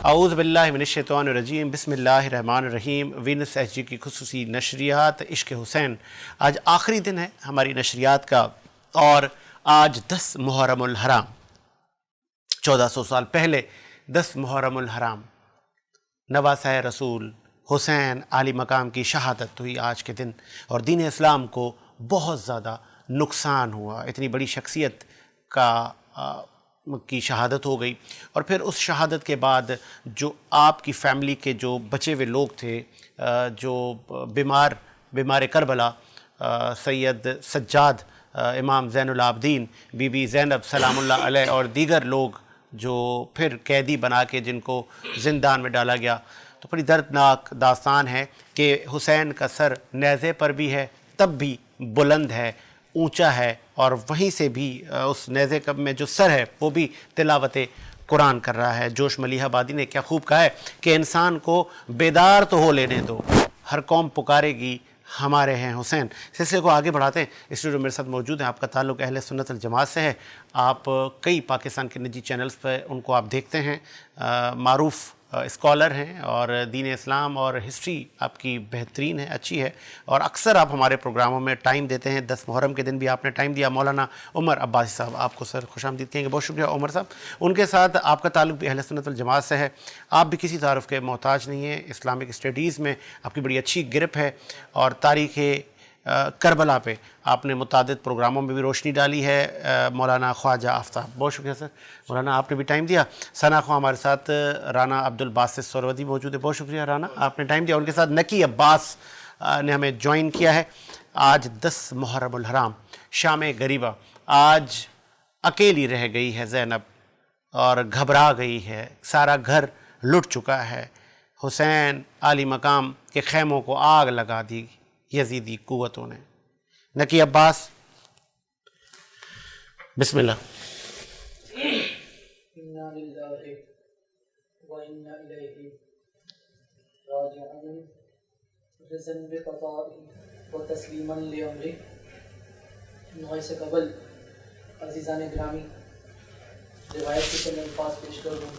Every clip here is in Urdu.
اعوذ باللہ من الشیطان الرجیم، بسم اللہ الرحمن الرحیم۔ وینس ایچ جی کی خصوصی نشریات عشق حسین، آج آخری دن ہے ہماری نشریات کا، اور آج 10 محرم الحرام، 1400 سال پہلے 10 محرم الحرام، نواسہ رسول حسین عالی مقام کی شہادت ہوئی آج کے دن، اور دین اسلام کو بہت زیادہ نقصان ہوا۔ اتنی بڑی شخصیت کی شہادت ہو گئی، اور پھر اس شہادت کے بعد جو آپ کی فیملی کے جو بچے ہوئے لوگ تھے، جو بیمار کربلا، سید سجاد، امام زین العابدین، بی بی زینب سلام اللہ علیہ، اور دیگر لوگ جو پھر قیدی بنا کے جن کو زندان میں ڈالا گیا، تو بڑی دردناک داستان ہے کہ حسین کا سر نیزے پر بھی ہے، تب بھی بلند ہے، اونچا ہے، اور وہیں سے بھی اس نیزے میں جو سر ہے وہ بھی تلاوت قرآن کر رہا ہے۔ جوش ملیح آبادی نے کیا خوب کہا ہے کہ انسان کو بیدار تو ہو لینے دو، ہر قوم پکارے گی ہمارے ہیں حسین۔ سلسلے کو آگے بڑھاتے ہیں۔ اسٹوڈیو میرے ساتھ موجود ہیں، آپ کا تعلق اہل سنت الجماعت سے ہے، آپ کئی پاکستان کے نجی چینلز پہ ان کو آپ دیکھتے ہیں، معروف اسکالر ہیں، اور دین اسلام اور ہسٹری آپ کی بہترین ہے، اچھی ہے، اور اکثر آپ ہمارے پروگراموں میں ٹائم دیتے ہیں۔ 10 محرم کے دن بھی آپ نے ٹائم دیا۔ مولانا عمر عباسی صاحب، آپ کو سر خوش آمدید کہیں گے، بہت شکریہ عمر صاحب۔ ان کے ساتھ آپ کا تعلق بھی اہل سنت الجماعت سے ہے، آپ بھی کسی تعارف کے محتاج نہیں ہیں، اسلامک اسٹڈیز میں آپ کی بڑی اچھی گرپ ہے، اور تاریخ کربلا پہ آپ نے متعدد پروگراموں میں بھی روشنی ڈالی ہے۔ مولانا خواجہ آفتاب، بہت شکریہ سر، مولانا آپ نے بھی ٹائم دیا۔ ثنا خواہ ہمارے ساتھ رانا عبدالباسط سہروردی موجود ہے، بہت شکریہ رانا، آپ نے ٹائم دیا۔ ان کے ساتھ نکی عباس نے ہمیں جوائن کیا ہے۔ آج 10 محرم الحرام، شام غریبہ، آج اکیلی رہ گئی ہے زینب، اور گھبرا گئی ہے، سارا گھر لٹ چکا ہے۔ حسین عالی مقام کے خیموں کو آگ لگا دی یزیدی قوتوں نے۔ نکی عباس، بسم اللہ۔ انا للہ و انا الیہ راجعون، رضا بقضائہ و تسلیما لامرہ۔ نوائے سے قبل عزیزان گرامی، روایت کے چند الفاظ پیش کر دوں۔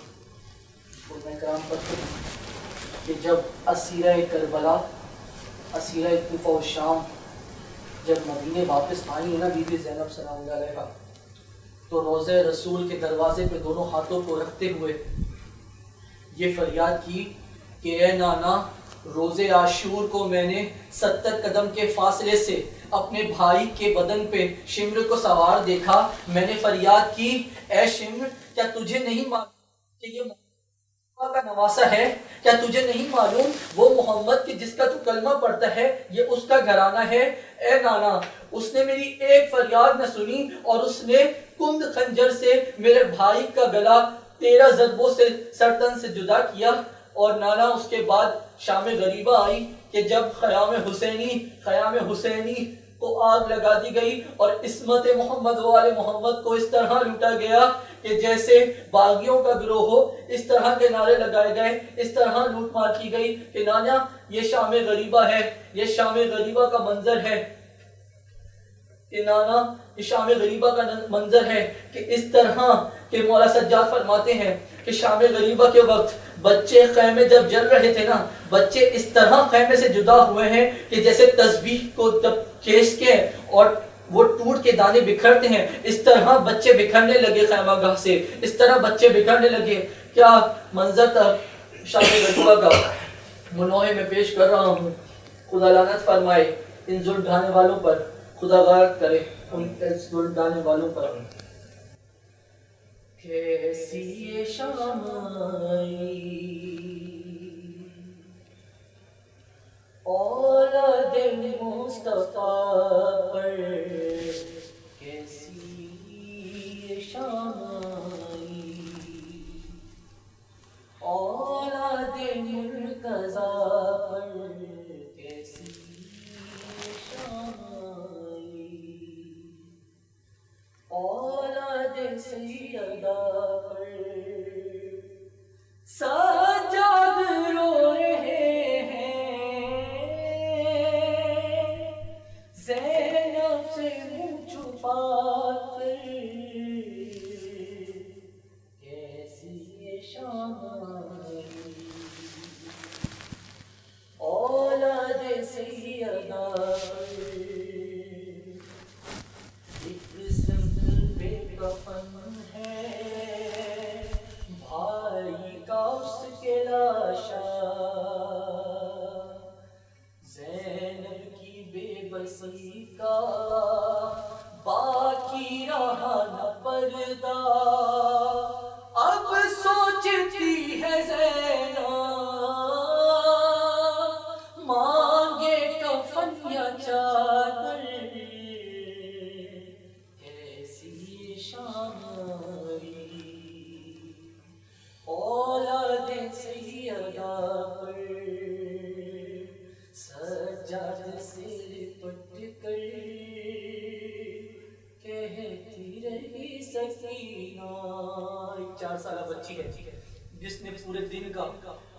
علماء کرام پڑھتے ہیں کہ جب اسیرہ کربلا، اسیرہ کوفہ و شام جب مدینے واپس آئی نا بی بی زینب سلام اللہ علیہا، تو روضہ رسول کے دروازے پہ دونوں ہاتھوں کو رکھتے ہوئے یہ فریاد کی کہ اے نانا، روز عاشور کو میں نے 70 قدم کے فاصلے سے اپنے بھائی کے بدن پہ شمر کو سوار دیکھا۔ میں نے فریاد کی، اے شمر، کیا تجھے نہیں معلوم کہ یہ محمد کا نواسہ ہے؟ کیا تجھے نہیں معلوم وہ محمد کی جس کا تو کلمہ پڑھتا ہے یہ اس کا گھرانہ ہے؟ اے نانا، اس نے میری ایک فریاد نہ سنی، اور اس نے کند خنجر سے میرے بھائی کا گلا 13 ضربوں سے سرتن سے جدا کیا۔ اور نانا اس کے بعد شام غریبہ آئی کہ جب خیام حسینی کو آگ لگا دی گئی، اور عصمت محمد و آل محمد کو اس طرح لوٹا گیا کہ جیسے باغیوں کا گروہ ہو، اس طرح کے نعرے لگائے گئے، اس طرح لوٹ مار کی گئی کہ نانا یہ شام غریبہ ہے، یہ شام غریبہ کا منظر ہے، کہ نانا یہ شام غریبہ کا منظر ہے، کہ اس طرح کہ مولا سجاد فرماتے ہیں کہ شام غریبہ کے وقت بچے خیمے جب جل رہے تھے نا، بچے اس طرح خیمے سے جدا ہوئے ہیں کہ جیسے تسبیح کو جب کھینچ کے اور وہ ٹوٹ کے دانے بکھرتے ہیں، اس طرح بچے بکھرنے لگے خیمہ گاہ سے، اس طرح بچے بکھرنے لگے۔ کیا منظر تھا شام غریبہ کا، منوہے میں پیش کر رہا ہوں۔ خدا لعنت فرمائے ان ظلم ڈھانے والوں پر، خدا غارت کرے ان ظلم ڈھانے والوں پر۔ کیسی یہ شام آئی اولاد مصطفیٰ پر، کیسی یہ شام آئی اولاد مرتضیٰ پر، کیسی یہ شام آئی اولاد سیدہ پر۔ سجاد رو رہے ہیں زینب سے منہ چھپا کر، رہا نہ پردہ، اب سوچتی ہے زینب مانگے کفن یا چادر، کیسی شام آئی اولاد سیدہ پر، سجاد سے لپٹ کر کہتی رہی سکینہ. ایک 4 سالہ بچی ہے جس نے پورے دن کا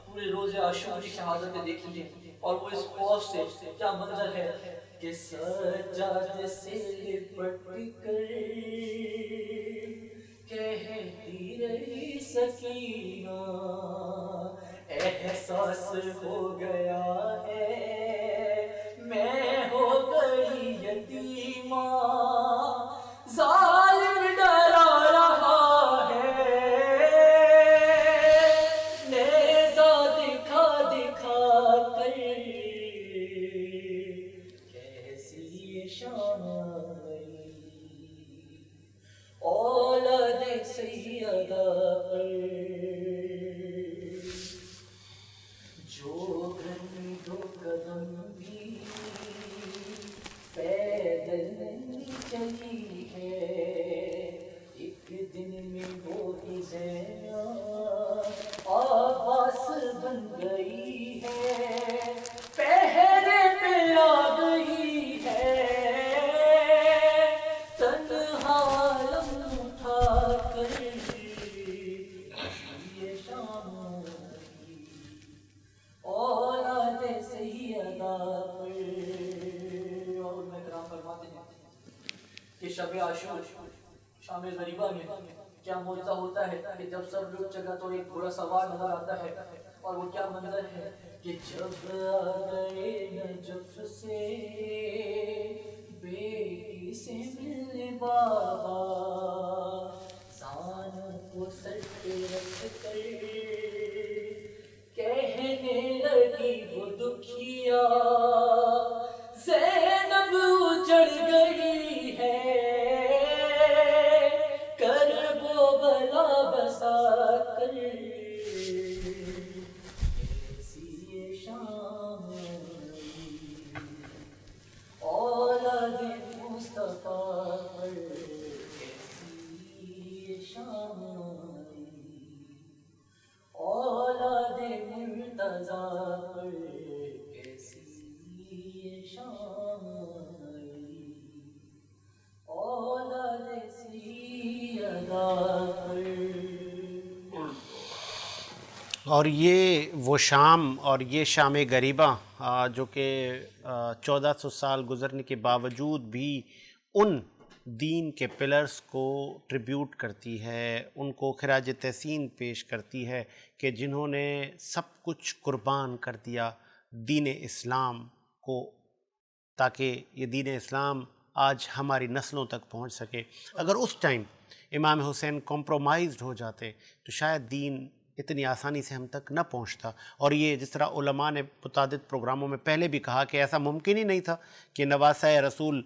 پورے روز عاشور کی شہادتیں دیکھی ہیں، اور وہ اس خوف سے کیا منظر ہے کہ سجاد سے لپٹ کر کہتی رہی سکینہ احساس ہو گیا ہے میں ہو گئی یتیمہ، ظالم ڈرا رہا ہے نیزہ دکھا دکھا کر، کیسی شام آئی اولاد سیدہ پر، جو گھر 2 قدم بھی پیدل نہیں چلی ہے، ایک دن میں وہی زینب آباس بن گئی ہے، پہرے پہ آ گئی ہے، تنہا لم اٹھا کر یہ شام آئی اولاد سیدہ پر. اور علماء کرام فرماتے ہیں کہ شب عاشور شام غریبہ میں کیا معجزہ ہوتا ہے کہ جب سب لوگ جگہ تو ایک گھوڑا سوار نظر آتا ہے، اور وہ کیا منظر ہے کہ جب آ گئے نجف سے بیٹی سے ملنے بابا، سان کو سر پہ رکھ کر کہنے لگی وہ دکھیا زینب اجڑ گئی ہے، کرب و بلا بسا کر، کیسی شام آئی اولاد مصطفیٰ پر، کیسی شام آئی اولاد مرتضیٰ پر، کیسی شام آئی اولاد سیدہ پر. اور یہ وہ شام اور یہ شام غریبہ جو کہ 1400 سال گزرنے کے باوجود بھی ان دین کے پلرز کو ٹریبیوٹ کرتی ہے، ان کو خراج تحسین پیش کرتی ہے کہ جنہوں نے سب کچھ قربان کر دیا دین اسلام کو، تاکہ یہ دین اسلام آج ہماری نسلوں تک پہنچ سکے. اگر اس ٹائم امام حسین کمپرومائزڈ ہو جاتے تو شاید دین اتنی آسانی سے ہم تک نہ پہنچتا. اور یہ جس طرح علماء نے متعدد پروگراموں میں پہلے بھی کہا کہ ایسا ممکن ہی نہیں تھا کہ نواسۂ رسول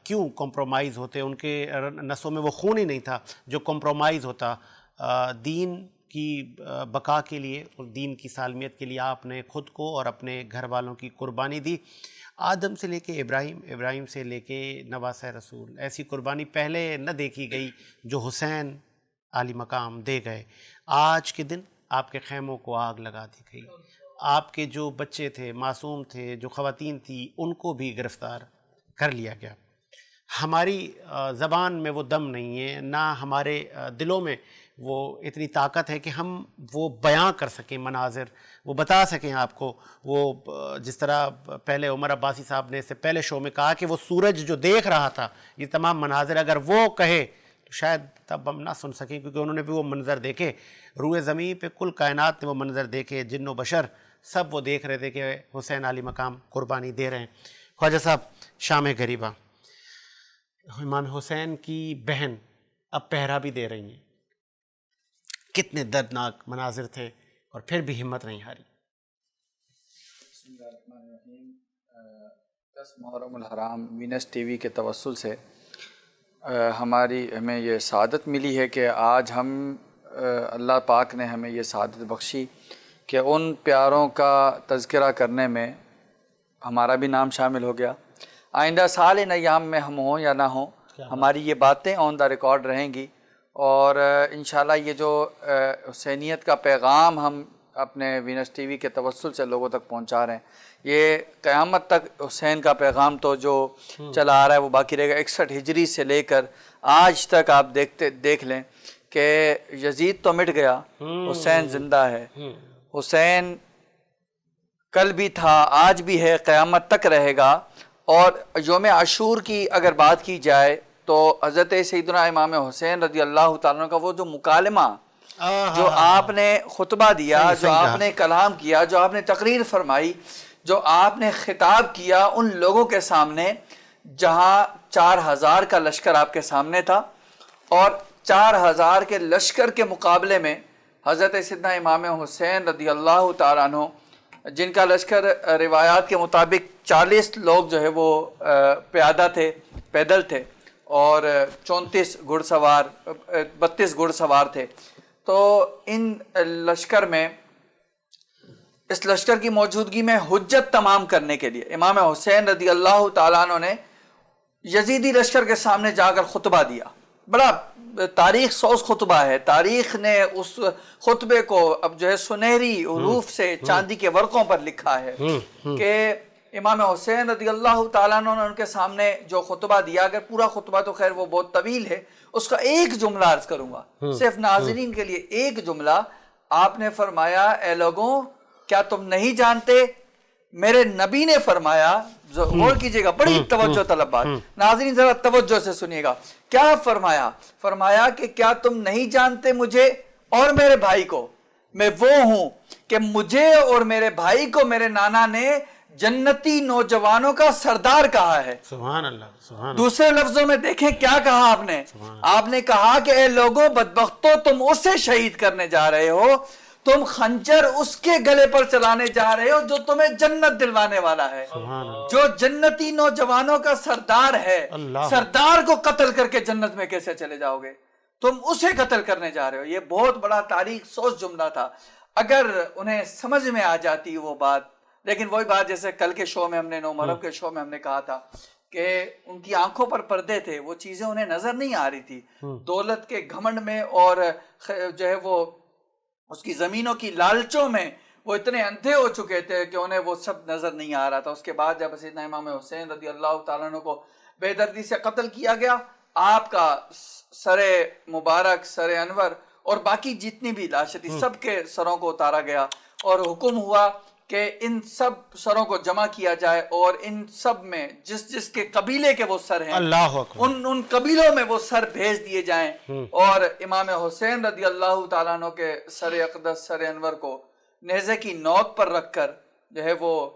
کیوں کمپرومائز ہوتے، ان کے نسوں میں وہ خون ہی نہیں تھا جو کمپرومائز ہوتا. دین کی بقا کے لیے اور دین کی سالمیت کے لیے آپ نے خود کو اور اپنے گھر والوں کی قربانی دی. آدم سے لے کے ابراہیم، ابراہیم سے لے کے نواسۂ رسول، ایسی قربانی پہلے نہ دیکھی گئی جو حسین عالی مقام دے گئے. آج کے دن آپ کے خیموں کو آگ لگا دی گئی، آپ کے جو بچے تھے، معصوم تھے، جو خواتین تھیں، ان کو بھی گرفتار کر لیا گیا. ہماری زبان میں وہ دم نہیں ہے، نہ ہمارے دلوں میں وہ اتنی طاقت ہے کہ ہم وہ بیان کر سکیں مناظر، وہ بتا سکیں آپ کو. وہ جس طرح پہلے عمر عباسی صاحب نے اس سے پہلے شو میں کہا کہ وہ سورج جو دیکھ رہا تھا، یہ تمام مناظر اگر وہ کہے تو شاید تب ہم نہ سن سکیں، کیونکہ انہوں نے بھی وہ منظر دیکھے. روئے زمین پہ کل کائنات نے وہ منظر دیکھے، جن و بشر سب وہ دیکھ رہے تھے کہ حسین علی مقام قربانی دے رہے ہیں. خواجہ صاحب، شام غریبہ، امام حسین کی بہن اب پہرا بھی دے رہی ہیں، کتنے دردناک مناظر تھے اور پھر بھی ہمت نہیں ہاری. بسم اللہ الرحمن الرحیم. 10 محرم الحرام وینس ٹی وی کے توسل سے ہمیں یہ سعادت ملی ہے کہ آج ہم اللہ پاک نے ہمیں یہ سعادت بخشی کہ ان پیاروں کا تذکرہ کرنے میں ہمارا بھی نام شامل ہو گیا. آئندہ سال ان ایام میں ہم ہوں یا نہ ہوں، ہماری یہ باتیں آن دا ریکارڈ رہیں گی، اور انشاءاللہ یہ جو حسینیت کا پیغام ہم اپنے وینس ٹی وی کے توسل سے لوگوں تک پہنچا رہے ہیں، یہ قیامت تک حسین کا پیغام تو جو چلا آ رہا ہے وہ باقی رہے گا. 61 ہجری سے لے کر آج تک آپ دیکھ لیں کہ یزید تو مٹ گیا، حسین زندہ ہے. حسین کل بھی تھا، آج بھی ہے، قیامت تک رہے گا. اور یوم عاشور کی اگر بات کی جائے تو حضرت سیدنا امام حسین رضی اللہ تعالیٰ عنہ کا وہ جو مکالمہ جو آپ نے خطبہ دیا، جو آپ نے کلام کیا، جو آپ نے تقریر فرمائی، جو آپ نے خطاب کیا ان لوگوں کے سامنے جہاں 4000 کا لشکر آپ کے سامنے تھا، اور 4000 کے لشکر کے مقابلے میں حضرت سیدنا امام حسین رضی اللہ تعالیٰ عنہ جن کا لشکر روایات کے مطابق 40 لوگ جو ہے وہ پیادہ تھے، پیدل تھے، اور 32 گھڑ سوار تھے. تو ان لشکر میں، اس لشکر کی موجودگی میں حجت تمام کرنے کے لیے امام حسین رضی اللہ تعالیٰ عنہ نے یزیدی لشکر کے سامنے جا کر خطبہ دیا. بڑا تاریخ سوز خطبہ ہے. تاریخ نے اس خطبے کو اب جو ہے سنہری حروف سے چاندی کے ورقوں پر لکھا ہے کہ امام حسین رضی اللہ تعالیٰ عنہ نے ان کے سامنے جو خطبہ دیا. اگر پورا خطبہ تو خیر وہ بہت طویل ہے، اس کا ایک جملہ عرض کروں گا صرف ناظرین کے لیے. ایک جملہ آپ نے فرمایا، اے لوگوں کیا تم نہیں جانتے، میرے نبی نے فرمایا، غور کیجئے گا، بڑی توجہ طلب بات، ناظرین ذرا توجہ سے سنیے گا. کیا فرمایا؟ فرمایا کہ کیا تم نہیں جانتے مجھے اور میرے بھائی کو، میں وہ ہوں کہ مجھے اور میرے بھائی کو میرے نانا نے جنتی نوجوانوں کا سردار کہا ہے. سبحان اللہ، سبحان اللہ. دوسرے لفظوں میں دیکھیں کیا کہا آپ نے. آپ نے کہا کہ اے لوگوں بدبختو، تم اسے شہید کرنے جا رہے ہو، تم خنجر اس کے گلے پر چلانے جا رہے ہو جو تمہیں جنت دلوانے والا ہے، جو جنتی نوجوانوں کا سردار ہے. سردار کو قتل کر کے جنت میں کیسے چلے جاؤ گے؟ تم اسے قتل کرنے جا رہے ہو. یہ بہت بڑا تاریخ سوز جملہ تھا. اگر انہیں سمجھ میں آ جاتی وہ بات، لیکن وہی بات جیسے کل کے شو میں ہم نے، نو مرب کے شو میں ہم نے کہا تھا کہ ان کی آنکھوں پر پردے تھے، وہ چیزیں انہیں نظر نہیں آ رہی تھی. دولت کے گھمنڈ میں اور جو ہے وہ اس کی زمینوں کی لالچوں میں وہ اتنے اندھے ہو چکے تھے کہ انہیں وہ سب نظر نہیں آ رہا تھا. اس کے بعد جب سیدنا امام حسین رضی اللہ تعالیٰ عنہ کو بے دردی سے قتل کیا گیا، آپ کا سر مبارک، سر انور اور باقی جتنی بھی لاشیں تھی سب کے سروں کو اتارا گیا، اور حکم ہوا کہ ان سب سروں کو جمع کیا جائے، اور ان سب میں جس جس کے قبیلے کے وہ سر ہیں اللہ اکبر، ان قبیلوں میں وہ سر بھیج دیے جائیں. اور امام حسین رضی اللہ تعالیٰ عنہ کے سر اقدس، سر انور کو نیزے کی نوک پر رکھ کر جو ہے وہ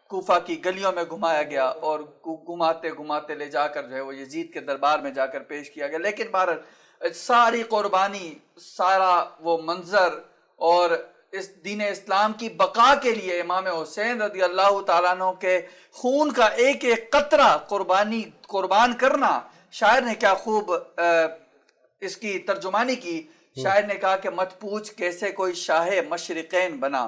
کوفہ کی گلیوں میں گھمایا گیا، اور گھماتے گھماتے لے جا کر جو ہے وہ یزید کے دربار میں جا کر پیش کیا گیا. لیکن بہرحال ساری قربانی، سارا وہ منظر، اور اس دین اسلام کی بقا کے لیے امام حسین رضی اللہ تعالیٰ عنہ کے خون کا ایک ایک قطرہ قربان کرنا. شاعر نے کیا خوب اس کی ترجمانی کی. شاعر نے کہا کہ مت پوچھ کیسے کوئی شاہ مشرقین بنا،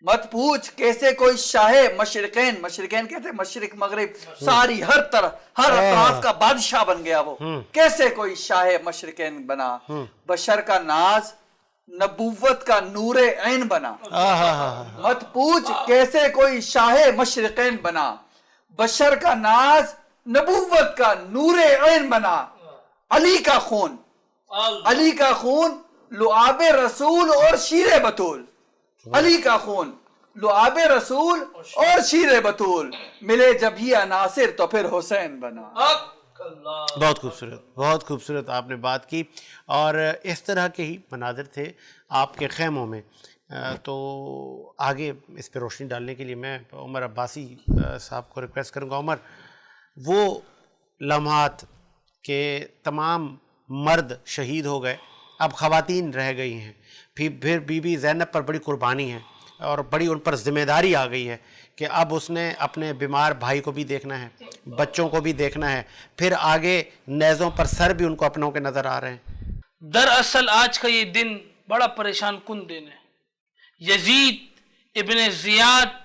مت پوچھ کیسے کوئی شاہ مشرقین، مشرقین کہتے ہیں مشرق مغرب، ساری ہر طرف ہر اطراف کا بادشاہ بن گیا وہ. کیسے کوئی شاہ مشرقین بنا، بشر کا ناز نبوت کا نور عین بنا. مت پوچھ کیسے کوئی شاہ مشرقین بنا، بشر کا ناز نبوت کا نور عین بنا. علی کا خون، علی کا خون لعاب رسول اور شیر بطول، علی کا خون لعاب رسول اور شیر بطول، ملے جب ہی عناصر تو پھر حسین بنا. بہت خوبصورت، بہت خوبصورت آپ نے بات کی. اور اس طرح کے ہی مناظر تھے آپ کے خیموں میں. تو آگے اس پہ روشنی ڈالنے کے لیے میں عمر عباسی صاحب کو ریکویسٹ کروں گا. عمر، وہ لمحات کہ تمام مرد شہید ہو گئے، اب خواتین رہ گئی ہیں، پھر بی بی زینب پر بڑی قربانی ہے، اور بڑی ان پر ذمہ داری آ گئی ہے کہ اب اس نے اپنے بیمار بھائی کو بھی دیکھنا ہے, بچوں کو بھی دیکھنا ہے, پھر آگے نیزوں پر سر بھی ان کو اپنوں کے نظر آ رہے ہیں. دراصل آج کا یہ دن بڑا پریشان کن دن ہے. یزید ابن زیاد,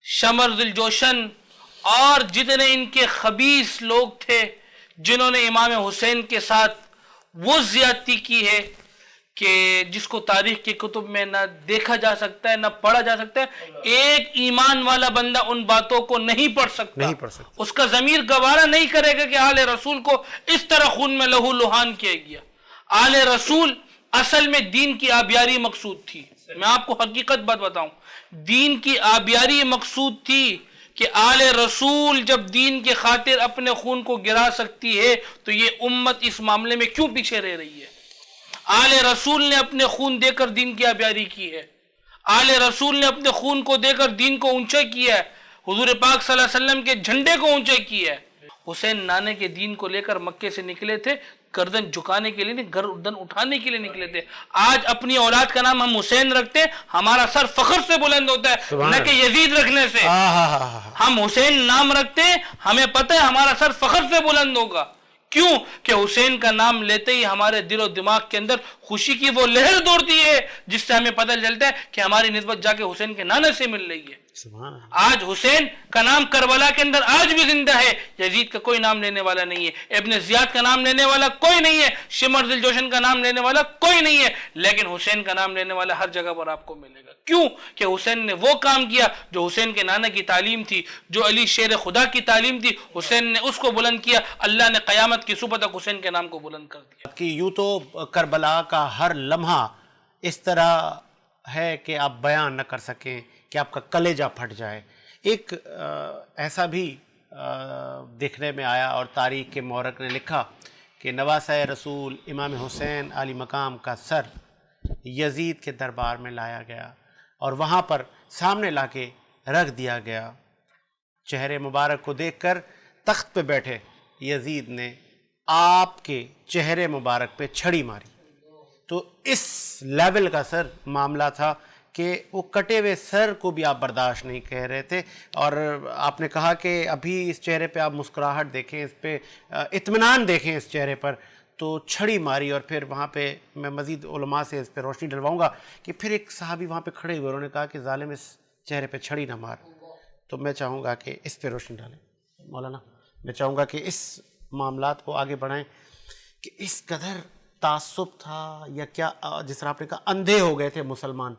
شمر ذی الجوشن اور جتنے ان کے خبیث لوگ تھے جنہوں نے امام حسین کے ساتھ وہ زیادتی کی ہے کہ جس کو تاریخ کی کتب میں نہ دیکھا جا سکتا ہے نہ پڑھا جا سکتا ہے. ایک ایمان والا بندہ ان باتوں کو نہیں پڑھ سکتا, اس کا ضمیر گوارا نہیں کرے گا کہ آل رسول کو اس طرح خون میں لہو لہان کیا گیا. آل رسول اصل میں دین کی آبیاری مقصود تھی. میں آپ کو حقیقت بات بتاؤں, دین کی آبیاری مقصود تھی کہ آل رسول جب دین کے خاطر اپنے خون کو گرا سکتی ہے تو یہ امت اس معاملے میں کیوں پیچھے رہ رہی ہے. آل رسول نے اپنے خون دے کر دین کی آبیاری کی ہے. آل رسول نے اپنے خون کو دے کر دین کو اونچا کیا ہے. حضور پاک صلی اللہ علیہ وسلم کے جھنڈے کو اونچا کیا ہے. حسین نانے کے دین کو لے کر مکے سے نکلے تھے, گردن جھکانے کے لیے نہیں, گردن اٹھانے کے لیے نکلے تھے. آج اپنی اولاد کا نام ہم حسین رکھتے, ہمارا سر فخر سے بلند ہوتا ہے نہ کہ یزید رکھنے سے. ہم حسین نام رکھتے, ہمیں پتہ ہے ہمارا سر فخر سے بلند ہوگا. کیوں کہ حسین کا نام لیتے ہی ہمارے دل و دماغ کے اندر خوشی کی وہ لہر دوڑتی ہے جس سے ہمیں پتہ چلتا ہے کہ ہماری نسبت جا کے حسین کے نانے سے مل رہی ہے. آج حسین کا نام کربلا کے اندر آج بھی زندہ ہے. یزید کا کوئی نام لینے والا نہیں ہے, ابن زیاد کا نام لینے والا کوئی نہیں ہے, شمر ذی الجوشن کا نام لینے والا کوئی نہیں ہے, لیکن حسین کا نام لینے والا ہر جگہ پر آپ کو ملے گا. کیوں کہ حسین نے وہ کام کیا جو حسین کے نانا کی تعلیم تھی, جو علی شیر خدا کی تعلیم تھی, حسین نے اس کو بلند کیا. اللہ نے قیامت کی صبح تک حسین کے نام کو بلند کر دیا. کہ یوں تو کربلا کا ہر لمحہ اس طرح ہے کہ آپ بیان نہ کر سکیں کہ آپ کا کلیجہ پھٹ جائے. ایک ایسا بھی دیکھنے میں آیا اور تاریخ کے مورخ نے لکھا کہ نواسہ رسول امام حسین علی مقام کا سر یزید کے دربار میں لایا گیا اور وہاں پر سامنے لا کے رکھ دیا گیا. چہرے مبارک کو دیکھ کر تخت پہ بیٹھے یزید نے آپ کے چہرے مبارک پہ چھڑی ماری. تو اس لیول کا سر معاملہ تھا کہ وہ کٹے ہوئے سر کو بھی آپ برداشت نہیں کہہ رہے تھے. اور آپ نے کہا کہ ابھی اس چہرے پہ آپ مسکراہٹ دیکھیں, اس پہ اطمینان دیکھیں اس چہرے پر, تو چھڑی ماری. اور پھر وہاں پہ میں مزید علماء سے اس پہ روشنی ڈلواؤں گا کہ پھر ایک صحابی وہاں پہ کھڑے ہوئے, انہوں نے کہا کہ ظالم اس چہرے پہ چھڑی نہ مار. تو میں چاہوں گا کہ اس پہ روشنی ڈالیں مولانا. میں چاہوں گا کہ اس معاملات کو آگے بڑھائیں کہ اس قدر تعصب تھا یا کیا, جس طرح آپ نے کہا اندھے ہو گئے تھے مسلمان.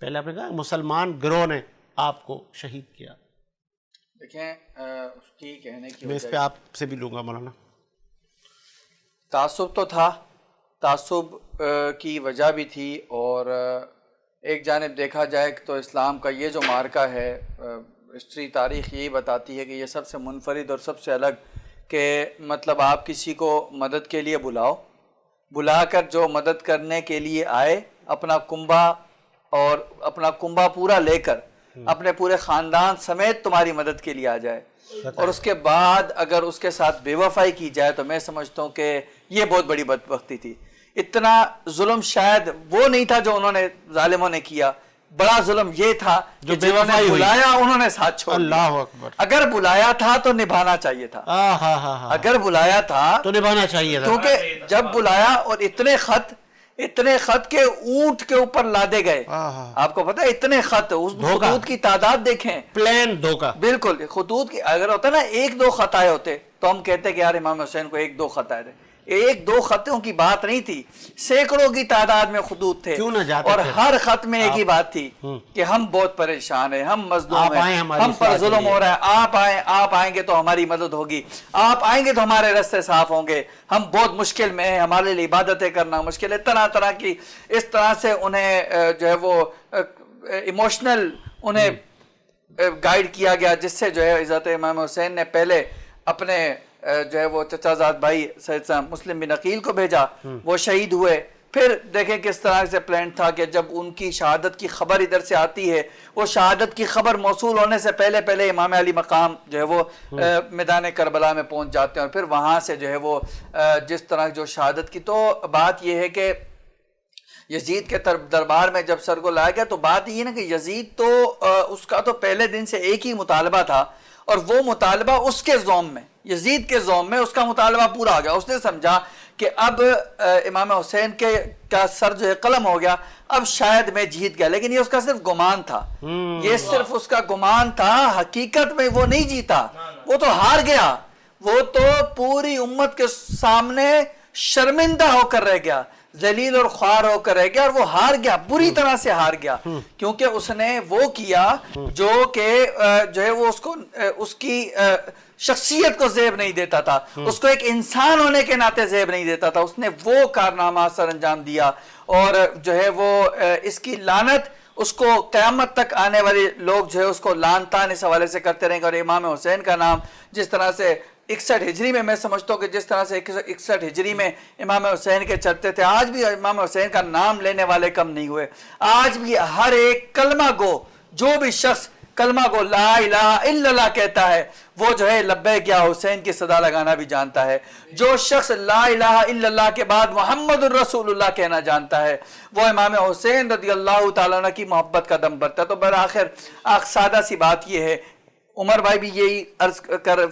پہلے آپ نے کہا مسلمان گروہ نے آپ کو شہید کیا. دیکھیں اس کی کہنے کی میں اس پہ آپ سے بھی لوں گا مولانا. تعصب تو تھا, تعصب کی وجہ بھی تھی, اور ایک جانب دیکھا جائے تو اسلام کا یہ جو مارکہ ہے, ہسٹری تاریخ یہی بتاتی ہے کہ یہ سب سے منفرد اور سب سے الگ, کہ مطلب آپ کسی کو مدد کے لیے بلا کر جو مدد کرنے کے لیے آئے, اپنا کنبہ پورا لے کر اپنے پورے خاندان سمیت تمہاری مدد کے لیے آ جائے, اور اس کے بعد اگر اس کے ساتھ بے وفائی کی جائے تو میں سمجھتا ہوں کہ یہ بہت بڑی بدبختی تھی. اتنا ظلم شاید وہ نہیں تھا جو انہوں نے ظالموں نے کیا, بڑا ظلم یہ تھا جو جنہوں نے بلایا انہوں نے ساتھ چھوڑ دیا. اللہ اکبر. اگر بلایا تھا تو نبھانا چاہیے تھا, اگر بلایا تھا تو نبھانا چاہیے تھا, کیونکہ جب بلایا اور اتنے خط کے اونٹ کے اوپر لادے گئے. آپ کو پتا ہے اتنے خط, اس خطوط کی تعداد دیکھیں, پلین دھوکہ. بالکل خطوط کی, اگر ہوتا نا ایک دو خط آئے ہوتے تو ہم کہتے کہ یار امام حسین کو ایک دو خط آئے تھے. ایک دو خطوں کی بات نہیں تھی, سینکڑوں کی تعداد میں خطوط تھے, اور ہر خط میں ایک ہی بات تھی کہ ہم بہت پریشان ہیں, ہم مظلوم ہیں, ہم پر ظلم ہو رہا ہے, آپ آئیں گے تو ہماری مدد ہوگی, آپ آئیں گے تو ہمارے راستے صاف ہوں گے, ہم بہت مشکل میں ہیں, ہمارے لیے عبادتیں کرنا مشکل ہے. طرح کی اس طرح سے انہیں جو ہے وہ ایموشنل انہیں گائیڈ کیا گیا, جس سے جو ہے حضرت امام حسین نے پہلے اپنے جو ہے وہ چچا زاد بھائی سید مسلم بن عقیل کو بھیجا, وہ شہید ہوئے. پھر دیکھیں کس طرح سے پلان تھا کہ جب ان کی شہادت کی خبر ادھر سے آتی ہے, وہ شہادت کی خبر موصول ہونے سے پہلے امام علی مقام جو ہے وہ میدان کربلا میں پہنچ جاتے ہیں, اور پھر وہاں سے جو ہے وہ جس طرح جو شہادت کی, تو بات یہ ہے کہ یزید کے دربار میں جب سر کو لایا گیا تو بات یہ نا کہ یزید تو اس کا تو پہلے دن سے ایک ہی مطالبہ تھا، اور وہ مطالبہ اس کے زوم میں، یزید کے زوم میں اس کا مطالبہ پورا ہو گیا. اس نے سمجھا کہ اب امام حسین کا سر جو ہے قلم ہو گیا، اب شاید میں جیت گیا. لیکن یہ اس کا صرف گمان تھا، یہ صرف اس کا گمان تھا، حقیقت میں وہ نہیں جیتا، وہ تو ہار گیا، وہ تو پوری امت کے سامنے شرمندہ ہو کر رہ گیا، ذلیل اور خوار ہو کر رہ گیا، اور وہ ہار گیا، بری طرح سے ہار گیا، کیونکہ اس نے وہ کیا جو کہ جو ہے وہ اس کی شخصیت کو زیب نہیں دیتا تھا، اس کو ایک انسان ہونے کے ناطے زیب نہیں دیتا تھا. اس نے وہ کارنامہ سر انجام دیا، اور جو ہے وہ اس کی لعنت اس کو قیامت تک آنے والے لوگ جو ہے اس کو لعن طعن اس حوالے سے کرتے رہیں گے. اور امام حسین کا نام جس طرح سے 61 ہجری میں سمجھتا ہوں کہ جس طرح سے 61 ہجری میں امام حسین کے چلتے تھے، آج بھی امام حسین کا نام لینے والے کم نہیں ہوئے. آج بھی ہر ایک کلمہ گو، جو بھی شخص کلمہ گو لا الہ الا اللہ کہتا ہے، وہ جو ہے لبیک یا حسین کی صدا لگانا بھی جانتا ہے. جو شخص لا الہ الا اللہ کے بعد محمد الرسول اللہ کہنا جانتا ہے، وہ امام حسین رضی اللہ تعالیٰ عنہ کی محبت کا دم بھرتا ہے. تو بالآخر سادہ سی بات یہ ہے، عمر بھائی بھی یہی عرض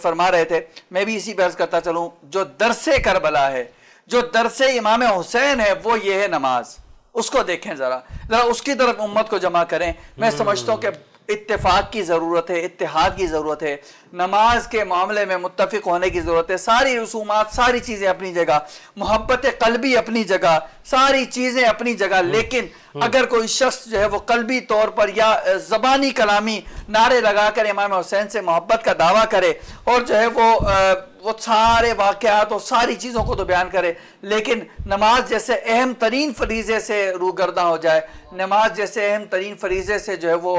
فرما رہے تھے، میں بھی اسی پہ عرض کرتا چلوں، جو درس کربلا ہے، جو درس امام حسین ہے، وہ یہ ہے نماز. اس کو دیکھیں ذرا اس کی طرف امت کو جمع کریں. میں سمجھتا ہوں کہ اتفاق کی ضرورت ہے، اتحاد کی ضرورت ہے، نماز کے معاملے میں متفق ہونے کی ضرورت ہے. ساری رسومات، ساری چیزیں اپنی جگہ، محبت قلبی اپنی جگہ، ساری چیزیں اپنی جگہ، لیکن اگر کوئی شخص جو ہے وہ قلبی طور پر یا زبانی کلامی نعرے لگا کر امام حسین سے محبت کا دعویٰ کرے، اور جو ہے وہ سارے واقعات اور ساری چیزوں کو تو بیان کرے، لیکن نماز جیسے اہم ترین فریضے سے روگرداں ہو جائے، نماز جیسے اہم ترین فریضے سے جو ہے وہ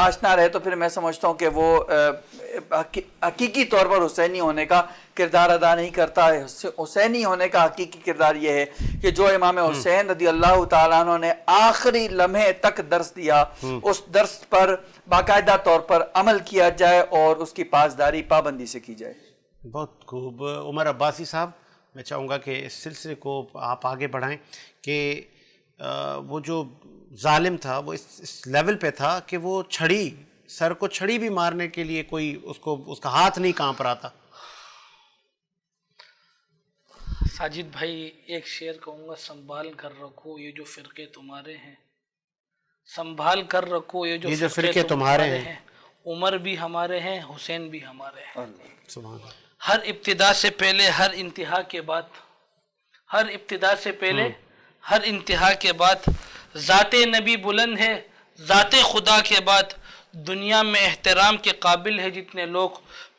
آشنا رہے، تو پھر میں سمجھتا ہوں کہ وہ حقیقی طور پر حسینی ہونے کا کردار ادا نہیں کرتا ہے. حسینی ہونے کا حقیقی کردار یہ ہے کہ جو امام حسین رضی اللہ تعالیٰ عنہ نے آخری لمحے تک درس دیا، اس درس پر باقاعدہ طور پر عمل کیا جائے اور اس کی پاسداری پابندی سے کی جائے. بہت خوب. عمر عباسی صاحب، میں چاہوں گا کہ اس سلسلے کو آپ آگے بڑھائیں کہ وہ جو ظالم تھا وہ اس لیول پہ تھا کہ وہ سر کو چھڑی بھی مارنے کے لیے کوئی اس کا ہاتھ نہیں کانپ رہا تھا. ساجد بھائی، ایک شعر کہوں گا، سنبھال کر رکھو یہ جو فرقے تمہارے ہیں، سنبھال کر رکھو یہ جو فرقے تمہارے ہیں. عمر بھی ہمارے ہیں، حسین بھی ہمارے ہیں. سبحان اللہ. ہر ابتدا سے پہلے، ہر انتہا کے بعد، ہر ابتدا سے پہلے ہر انتہا کے بعد ذات نبی بلند ہے، ذات خدا کے بعد. دنیا میں احترام کے قابل ہے جتنے لوگ،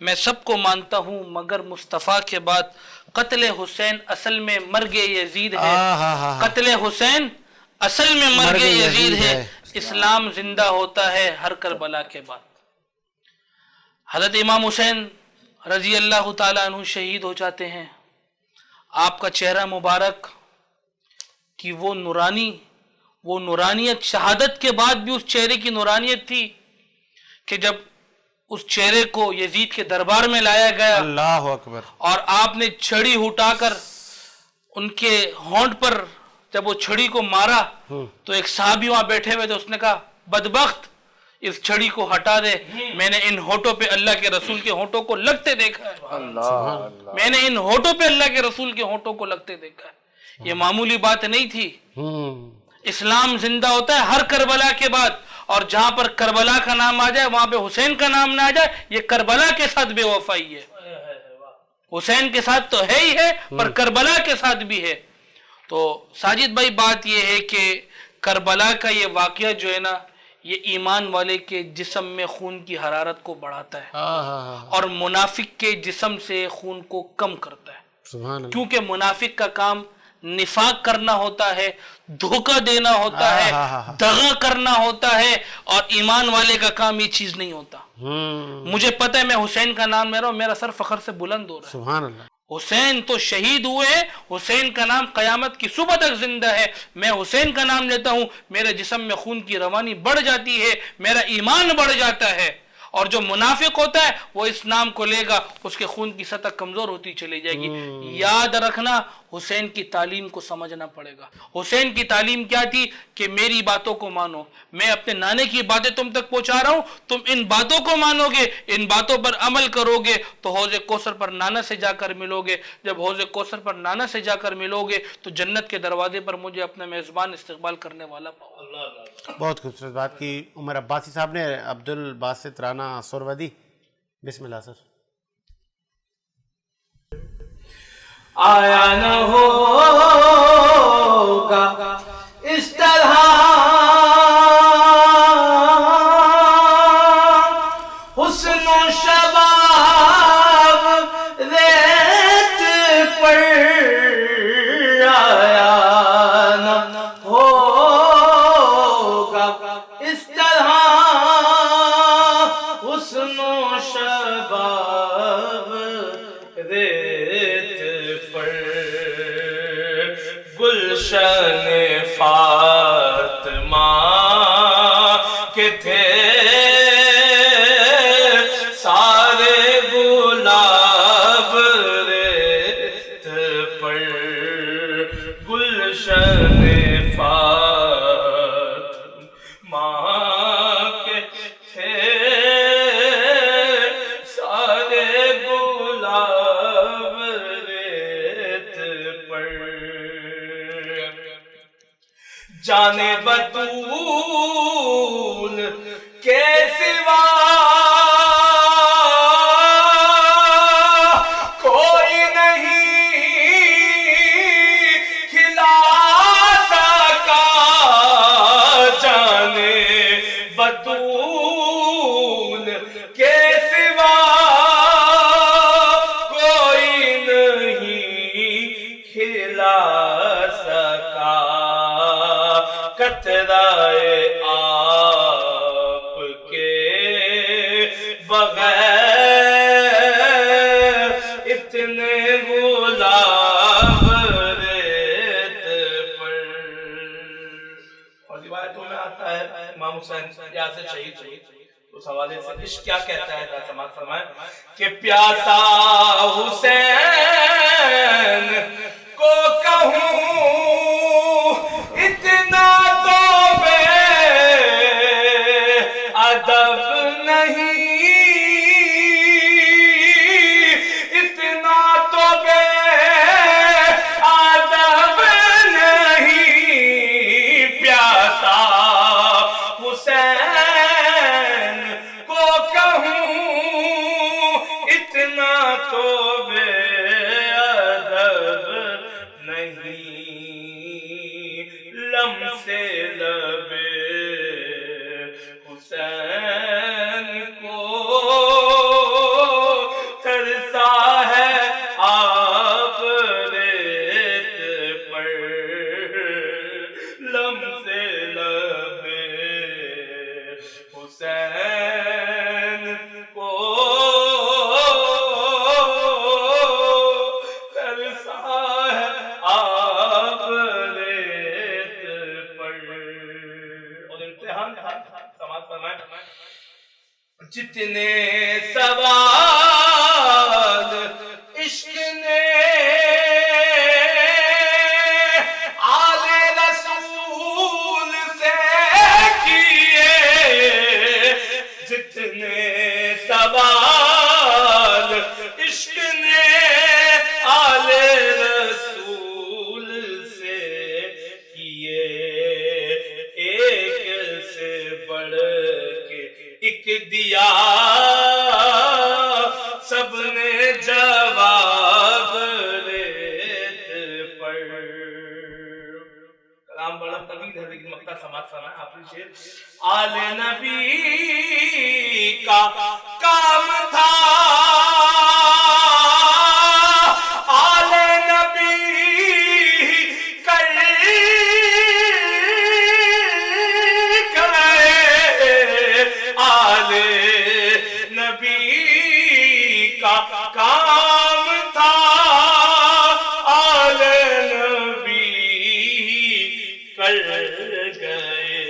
میں سب کو مانتا ہوں مگر مصطفیٰ کے بعد. قتل حسین اصل میں مرگ یزید ہے، قتل حسین اصل میں مرگ یزید ہے. اسلام زندہ ہوتا ہے ہر کربلا کے بعد. حضرت امام حسین رضی اللہ تعالیٰ عنہ شہید ہو جاتے ہیں. آپ کا چہرہ مبارک کی وہ نورانیت، شہادت کے بعد بھی اس چہرے کی نورانیت تھی کہ جب اس چہرے کو یزید کے دربار میں لایا گیا، اللہ اکبر، اور آپ نے چھڑی اٹھا کر ان کے ہونٹ پر جب وہ چھڑی کو مارا تو ایک صحابی وہاں بیٹھے ہوئے تھے، اس نے کہا بدبخت اس چھڑی کو ہٹا دے، میں نے ان ہونٹوں پہ اللہ کے رسول کے ہونٹوں کو لگتے دیکھا ہے، میں نے ان ہونٹوں پہ اللہ کے رسول کے ہونٹوں کو لگتے دیکھا ہے. یہ معمولی بات نہیں تھی. اسلام زندہ ہوتا ہے ہر کربلا کے بعد، اور جہاں پر کربلا کا نام آ جائے وہاں پہ حسین کا نام نہ آ جائے، یہ کربلا کے ساتھ بے وفائی ہے. حسین کے ساتھ تو ہے ہی ہے، پر کربلا کے ساتھ بھی ہے. تو ساجد بھائی، بات یہ ہے کہ کربلا کا یہ واقعہ جو ہے نا، یہ ایمان والے کے جسم میں خون کی حرارت کو بڑھاتا ہے اور منافق کے جسم سے خون کو کم کرتا ہے. کیونکہ منافق کا کام نفاق کرنا ہوتا ہے، دھوکہ دینا ہوتا ہے، دغا کرنا ہوتا ہے، اور ایمان والے کا کام یہ چیز نہیں ہوتا. مجھے پتہ ہے، میں حسین کا نام لے رہا ہوں، میرا سر فخر سے بلند ہو رہا ہے. سبحان اللہ. حسین تو شہید ہوئے ہیں، حسین کا نام قیامت کی صبح تک زندہ ہے. میں حسین کا نام لیتا ہوں، میرے جسم میں خون کی روانی بڑھ جاتی ہے، میرا ایمان بڑھ جاتا ہے. اور جو منافق ہوتا ہے وہ اس نام کو لے گا، اس کے خون کی سطح کمزور ہوتی چلی جائے گی. یاد رکھنا، حسین کی تعلیم کو سمجھنا پڑے گا. حسین کی تعلیم کیا تھی کہ میری باتوں کو مانو, میں اپنے نانے کی باتیں تم تک پہنچا رہا ہوں, تم ان باتوں کو مانو گے, ان باتوں پر عمل کرو گے تو حوض کوثر پر نانا سے جا کر ملو گے. جب حوض کوثر پر نانا سے جا کر ملو گے تو جنت کے دروازے پر مجھے اپنا میزبان استقبال کرنے والا پاؤ. بہت خوبصورت بات کی عمر عباسی صاحب نے. عبد الباسط رانا سہروردی, بسم اللہ سر. آیا نہ ہوگا اس طرح حسن و شباب ریت پر, آیا نہ ہوگا اس طرح حسن و شباب ریت پر. گلشن فاطمہ کے تھے سارے گلاب ریت پر. گلشن فاطمہ کے تھے سارے گلاب ریت پر. جانے بطول کے سوا کوئی نہیں کھلا سکا. جانے بطول کے سوا کوئی نہیں کھلا سکا. قطرائے آپ کے بغیر اتنے گلاب ریت پر. اور روایتوں میں آتا ہے امام حسین یاسر شہید اس حوالے سے عشق کیا کہتا ہے, سماعت فرمائیں کہ پیاسا حسین کو کہوں اتنا تو بے ادب نہیں, اتنا تو بے ادب نہیں. پیاسا حسین کو کہوں اتنا تو بے ادب نہیں. لم سے لبے حسین کو ترسا ہے آپ ریت پر. لم سے لبے حسین کو ترسا ہے آپ ریت پر. اور امتحان تھا, سماعت فرمائیں, جتنے سوال عشق نے آل رسول سے کیے, جتنے سوال عشق نے آل رسول سے کیے, ایک سے بڑھ کے ایک دیا سب نے جواب ریت پر. کلام بڑا طویل ہے لیکن مقطع سماعت فرمائیں. آخری شعر. آل نبی کا کام تھا, آل نبی کر گئے, آل نبی کا کام تھا, آل نبی کر گئے.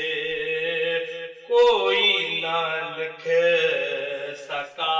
کوئی نہ لکھ سکا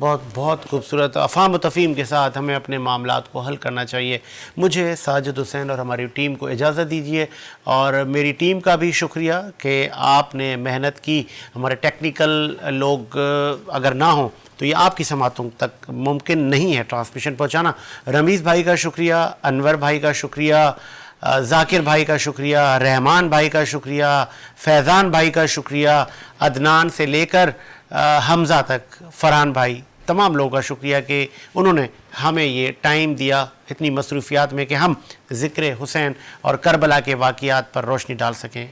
بہت بہت خوبصورت. افہام و تفہیم کے ساتھ ہمیں اپنے معاملات کو حل کرنا چاہیے. مجھے ساجد حسین اور ہماری ٹیم کو اجازت دیجیے, اور میری ٹیم کا بھی شکریہ کہ آپ نے محنت کی. ہمارے ٹیکنیکل لوگ اگر نہ ہوں تو یہ آپ کی سماعتوں تک ممکن نہیں ہے ٹرانسمیشن پہنچانا. رمیز بھائی کا شکریہ, انور بھائی کا شکریہ, ذاکر بھائی کا شکریہ, رحمان بھائی کا شکریہ, فیضان بھائی کا شکریہ, عدنان سے لے کر حمزہ تک, فرحان بھائی, تمام لوگوں کا شکریہ کہ انہوں نے ہمیں یہ ٹائم دیا اتنی مصروفیات میں کہ ہم ذکر حسین اور کربلا کے واقعات پر روشنی ڈال سکیں.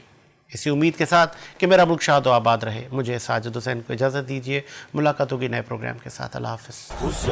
اسی امید کے ساتھ کہ میرا ملک شاد و آباد رہے, مجھے ساجد حسین کو اجازت دیجیے. ملاقات ہوگی نئے پروگرام کے ساتھ. اللہ حافظ.